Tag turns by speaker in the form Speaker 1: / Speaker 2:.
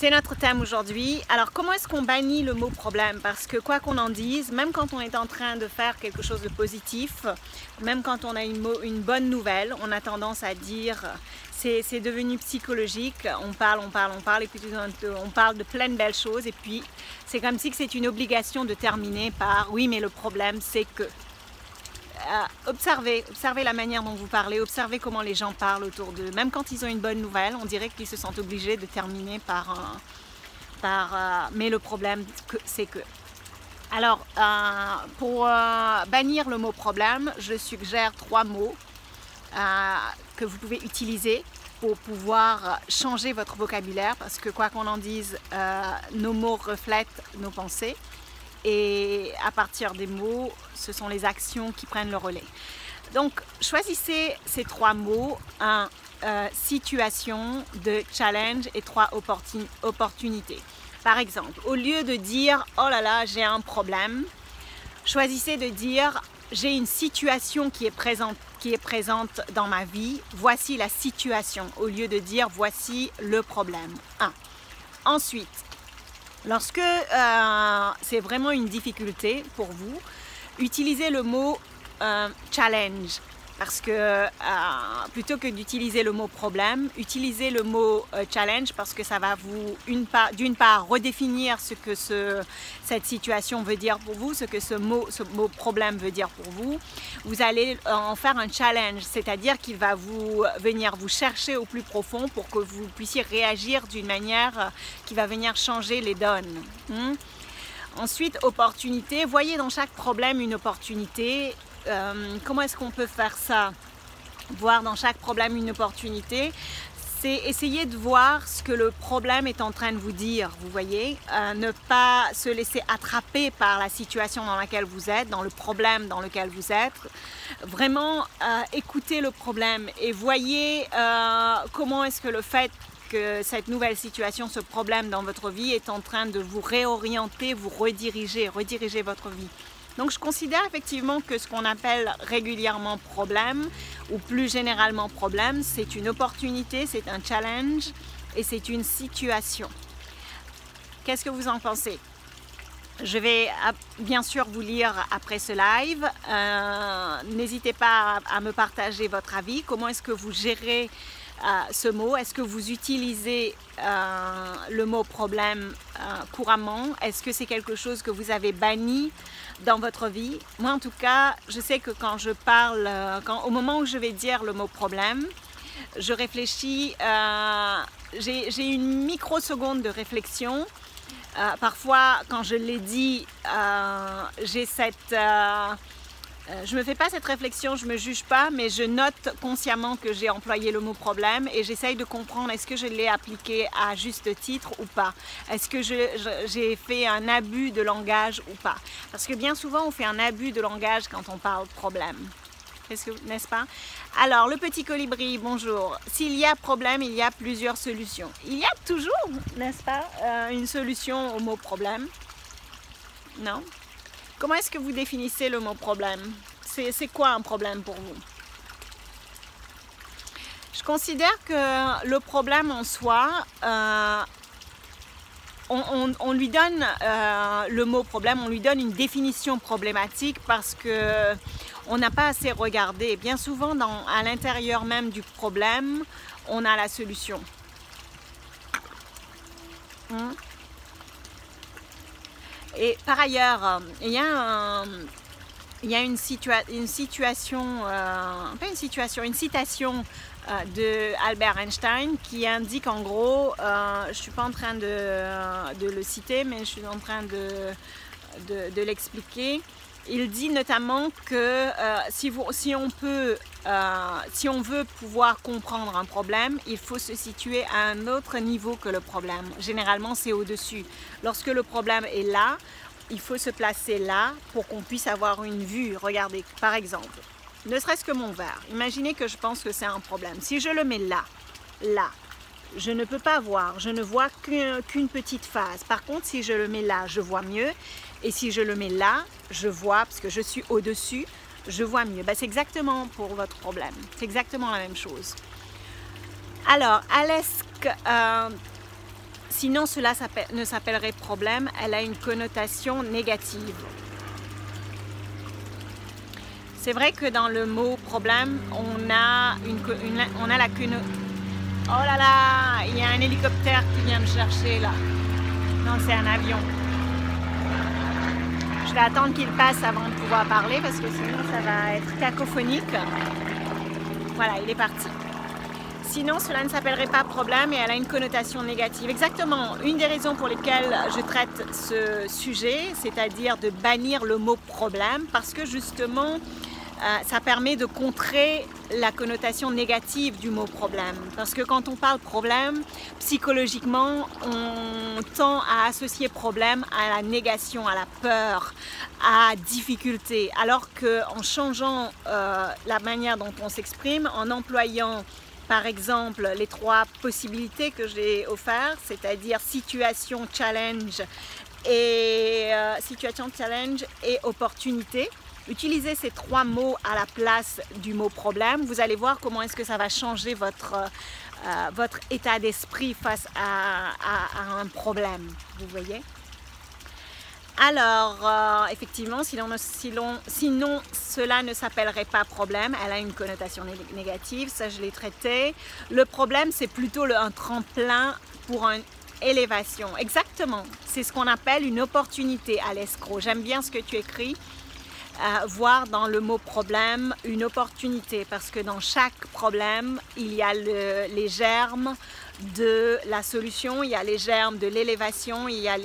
Speaker 1: C'est notre thème aujourd'hui. Alors, comment est-ce qu'on bannit le mot problème? Parce que quoi qu'on en dise, même quand on est en train de faire quelque chose de positif, même quand on a une bonne nouvelle, on a tendance à dire c'est devenu psychologique, on parle, et puis on parle de plein de belles choses, et puis c'est comme si c'est une obligation de terminer par oui, mais le problème c'est que. Observez la manière dont vous parlez, observez comment les gens parlent autour d'eux. Même quand ils ont une bonne nouvelle, on dirait qu'ils se sentent obligés de terminer par mais le problème c'est que. Alors, pour bannir le mot problème, je suggère 3 mots que vous pouvez utiliser pour pouvoir changer votre vocabulaire, parce que quoi qu'on en dise, nos mots reflètent nos pensées. Et à partir des mots, ce sont les actions qui prennent le relais. Donc, choisissez ces 3 mots, situation, 2 challenge et 3 opportunités. Par exemple, au lieu de dire « Oh là là, j'ai un problème », choisissez de dire « J'ai une situation qui est présente dans ma vie, voici la situation », au lieu de dire « Voici le problème ». Ensuite, lorsque c'est vraiment une difficulté pour vous, utilisez le mot challenge, parce que plutôt que d'utiliser le mot problème, utilisez le mot challenge, parce que ça va vous, d'une part, redéfinir ce que cette situation veut dire pour vous, ce que ce mot problème veut dire pour vous. Vous allez en faire un challenge, c'est-à-dire qu'il va venir vous chercher au plus profond pour que vous puissiez réagir d'une manière qui va venir changer les donnes. Ensuite, opportunité. Voyez dans chaque problème une opportunité. Comment est-ce qu'on peut faire ça? Voir dans chaque problème une opportunité, c'est essayer de voir ce que le problème est en train de vous dire, vous voyez, ne pas se laisser attraper par la situation dans laquelle vous êtes, dans le problème dans lequel vous êtes. Vraiment écoutez le problème et voyez comment est-ce que le fait que cette nouvelle situation, ce problème dans votre vie est en train de vous réorienter, vous rediriger votre vie. Donc, je considère effectivement que ce qu'on appelle régulièrement problème, ou plus généralement problème, c'est une opportunité, c'est un challenge et c'est une situation. Qu'est-ce que vous en pensez? Je vais bien sûr vous lire après ce live. N'hésitez pas à me partager votre avis. Comment est-ce que vous gérez ce mot? Est-ce que vous utilisez le mot problème couramment? Est-ce que c'est quelque chose que vous avez banni dans votre vie? Moi en tout cas, je sais que quand je parle, au moment où je vais dire le mot problème, je réfléchis, j'ai une microseconde de réflexion. Parfois quand je l'ai dit, j'ai cette... je ne me fais pas cette réflexion, je ne me juge pas, mais je note consciemment que j'ai employé le mot problème et j'essaye de comprendre est-ce que je l'ai appliqué à juste titre ou pas. Est-ce que j'ai fait un abus de langage ou pas? Parce que bien souvent, on fait un abus de langage quand on parle problème. N'est-ce pas? Alors, le petit colibri, bonjour. S'il y a problème, il y a plusieurs solutions. Il y a toujours, n'est-ce pas, une solution au mot problème? Non? Comment est-ce que vous définissez le mot problème? C'est quoi un problème pour vous? Je considère que le problème en soi, on lui donne le mot problème, on lui donne une définition problématique parce que on n'a pas assez regardé. Bien souvent, à l'intérieur même du problème, on a la solution. Et par ailleurs, il y a une citation de Albert Einstein qui indique en gros, je ne suis pas en train de le citer, mais je suis en train de l'expliquer. Il dit notamment que si on veut pouvoir comprendre un problème, il faut se situer à un autre niveau que le problème. Généralement, c'est au-dessus. Lorsque le problème est là, il faut se placer là pour qu'on puisse avoir une vue. Regardez, par exemple, ne serait-ce que mon verre. Imaginez que je pense que c'est un problème. Si je le mets là, je ne peux pas voir. Je ne vois qu'une petite phase. Par contre, si je le mets là, je vois mieux. Et si je le mets là, je vois, parce que je suis au-dessus, je vois mieux. C'est exactement pour votre problème. C'est exactement la même chose. Alors, Sinon, cela ne s'appellerait problème, elle a une connotation négative. C'est vrai que dans le mot problème, on a la connotation. Oh là là, il y a un hélicoptère qui vient me chercher là. Non, c'est un avion. Je vais attendre qu'il passe avant de pouvoir parler parce que sinon ça va être cacophonique. Voilà, il est parti. Sinon, cela ne s'appellerait pas problème et elle a une connotation négative. Exactement, une des raisons pour lesquelles je traite ce sujet, c'est-à-dire de bannir le mot problème, parce que justement, ça permet de contrer la connotation négative du mot problème. Parce que quand on parle problème, psychologiquement, on tend à associer problème à la négation, à la peur, à difficulté. Alors qu'en changeant la manière dont on s'exprime, en employant par exemple les 3 possibilités que j'ai offertes, c'est-à-dire situation, challenge et opportunité. Utilisez ces 3 mots à la place du mot problème. Vous allez voir comment est-ce que ça va changer votre état d'esprit face à un problème. Vous voyez? Alors, effectivement, sinon cela ne s'appellerait pas problème. Elle a une connotation négative, ça je l'ai traité. Le problème, c'est plutôt un tremplin pour une élévation. Exactement, c'est ce qu'on appelle une opportunité à l'escroc. J'aime bien ce que tu écris. Voir dans le mot problème une opportunité, parce que dans chaque problème, il y a les germes de la solution, il y a les germes de l'élévation, il y a